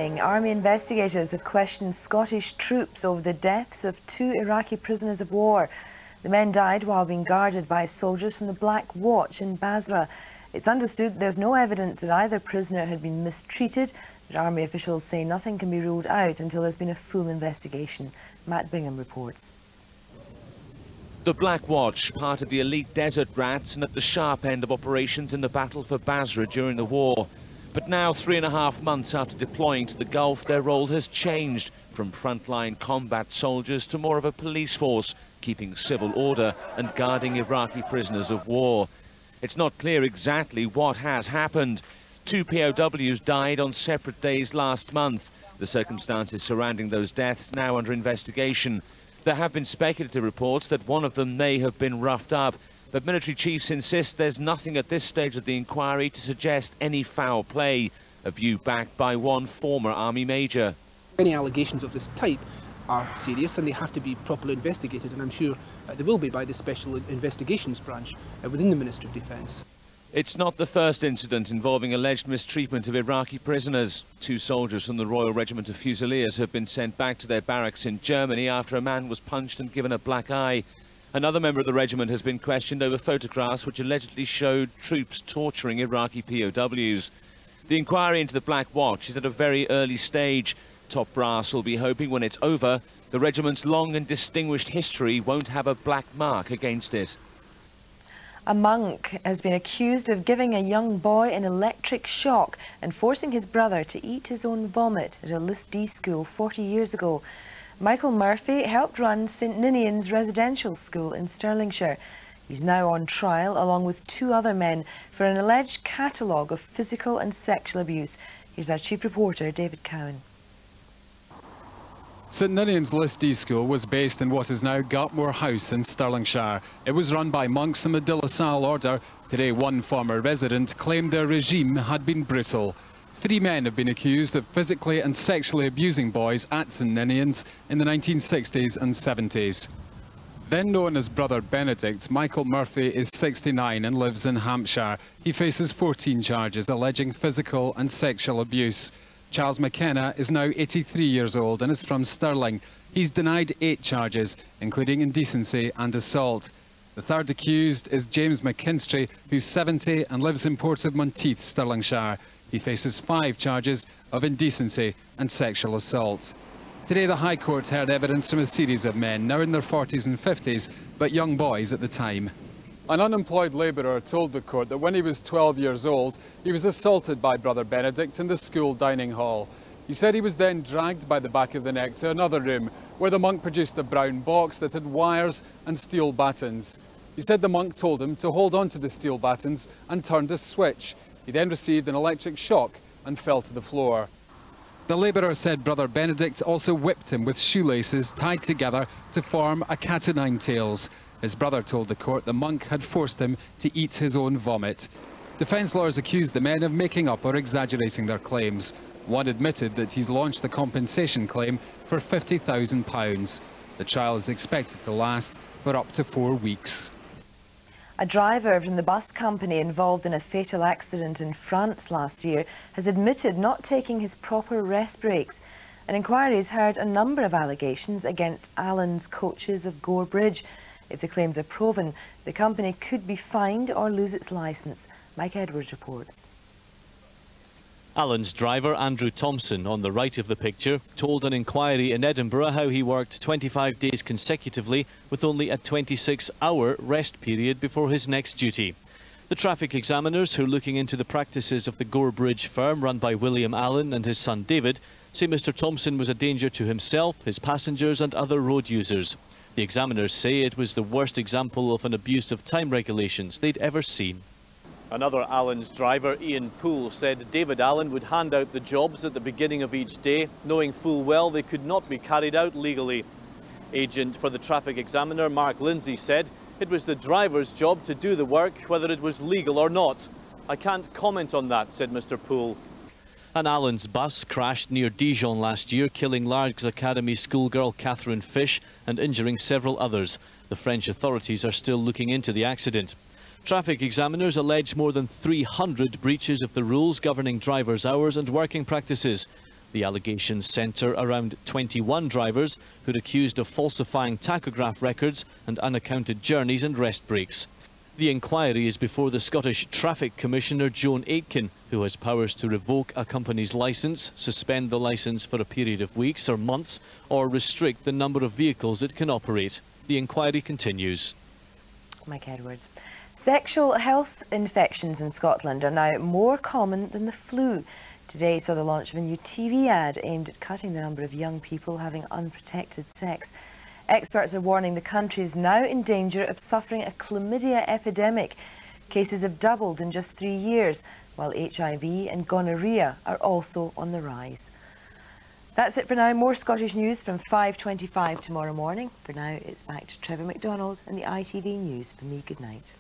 morning. Army investigators have questioned Scottish troops over the deaths of 2 Iraqi prisoners of war. The men died while being guarded by soldiers from the Black Watch in Basra. It's understood there's no evidence that either prisoner had been mistreated, but Army officials say nothing can be ruled out until there's been a full investigation. Matt Bingham reports. The Black Watch, part of the elite desert rats and at the sharp end of operations in the battle for Basra during the war. But now, 3.5 months after deploying to the Gulf, their role has changed from frontline combat soldiers to more of a police force, keeping civil order and guarding Iraqi prisoners of war. It's not clear exactly what has happened. 2 POWs died on separate days last month. The circumstances surrounding those deaths now under investigation. There have been speculative reports that one of them may have been roughed up, but military chiefs insist there's nothing at this stage of the inquiry to suggest any foul play, a view backed by one former Army major. Any allegations of this type are serious and they have to be properly investigated, and I'm sure they will be by the Special Investigations Branch within the Ministry of Defence. It's not the first incident involving alleged mistreatment of Iraqi prisoners. 2 soldiers from the Royal Regiment of Fusiliers have been sent back to their barracks in Germany after a man was punched and given a black eye. Another member of the regiment has been questioned over photographs which allegedly showed troops torturing Iraqi POWs. The inquiry into the Black Watch is at a very early stage. Top brass will be hoping when it's over, the regiment's long and distinguished history won't have a black mark against it. A monk has been accused of giving a young boy an electric shock and forcing his brother to eat his own vomit at a List D school 40 years ago. Michael Murphy helped run St Ninian's residential school in Stirlingshire. He's now on trial along with 2 other men for an alleged catalogue of physical and sexual abuse. Here's our chief reporter, David Cowan. St Ninian's List D School was based in what is now Gartmore House in Stirlingshire. It was run by monks in the De La Salle order. Today, one former resident claimed their regime had been brutal. 3 men have been accused of physically and sexually abusing boys at St Ninian's in the 1960s and 70s. Then known as Brother Benedict, Michael Murphy is 69 and lives in Hampshire. He faces 14 charges alleging physical and sexual abuse. Charles McKenna is now 83 years old and is from Stirling. He's denied 8 charges, including indecency and assault. The third accused is James McKinstry, who's 70 and lives in Port of Monteith, Stirlingshire. He faces 5 charges of indecency and sexual assault. Today, the High Court heard evidence from a series of men, now in their 40s and 50s, but young boys at the time. An unemployed labourer told the court that when he was 12 years old, he was assaulted by Brother Benedict in the school dining hall. He said he was then dragged by the back of the neck to another room, where the monk produced a brown box that had wires and steel battens. He said the monk told him to hold on to the steel battens and turned a switch. He then received an electric shock and fell to the floor. The labourer said Brother Benedict also whipped him with shoelaces tied together to form a cat-o'-nine tails. His brother told the court the monk had forced him to eat his own vomit. Defence lawyers accused the men of making up or exaggerating their claims. One admitted that he's launched a compensation claim for £50,000. The trial is expected to last for up to 4 weeks. A driver from the bus company involved in a fatal accident in France last year has admitted not taking his proper rest breaks. An inquiry has heard a number of allegations against Allen's coaches of Gore Bridge. If the claims are proven, the company could be fined or lose its licence. Mike Edwards reports. Allen's driver, Andrew Thompson, on the right of the picture, told an inquiry in Edinburgh how he worked 25 days consecutively with only a 26-hour rest period before his next duty. The traffic examiners who are looking into the practices of the Gore Bridge firm run by William Allen and his son David say Mr Thompson was a danger to himself, his passengers and other road users. The examiners say it was the worst example of an abuse of time regulations they'd ever seen. Another Allen's driver, Ian Poole, said David Allen would hand out the jobs at the beginning of each day, knowing full well they could not be carried out legally. Agent for the traffic examiner, Mark Lindsay, said it was the driver's job to do the work, whether it was legal or not. I can't comment on that, said Mr Poole. An Allen's bus crashed near Dijon last year, killing Largs Academy schoolgirl Catherine Fish and injuring several others. The French authorities are still looking into the accident. Traffic examiners allege more than 300 breaches of the rules governing drivers' hours and working practices. The allegations centre around 21 drivers who are accused of falsifying tachograph records and unaccounted journeys and rest breaks. The inquiry is before the Scottish Traffic Commissioner Joan Aitken, who has powers to revoke a company's licence, suspend the licence for a period of weeks or months, or restrict the number of vehicles it can operate. The inquiry continues. Mike Edwards. Sexual health infections in Scotland are now more common than the flu. Today saw the launch of a new TV ad aimed at cutting the number of young people having unprotected sex. Experts are warning the country is now in danger of suffering a chlamydia epidemic. Cases have doubled in just 3 years, while HIV and gonorrhea are also on the rise. That's it for now. More Scottish news from 5:25 tomorrow morning. For now, it's back to Trevor MacDonald and the ITV News. For me, good night.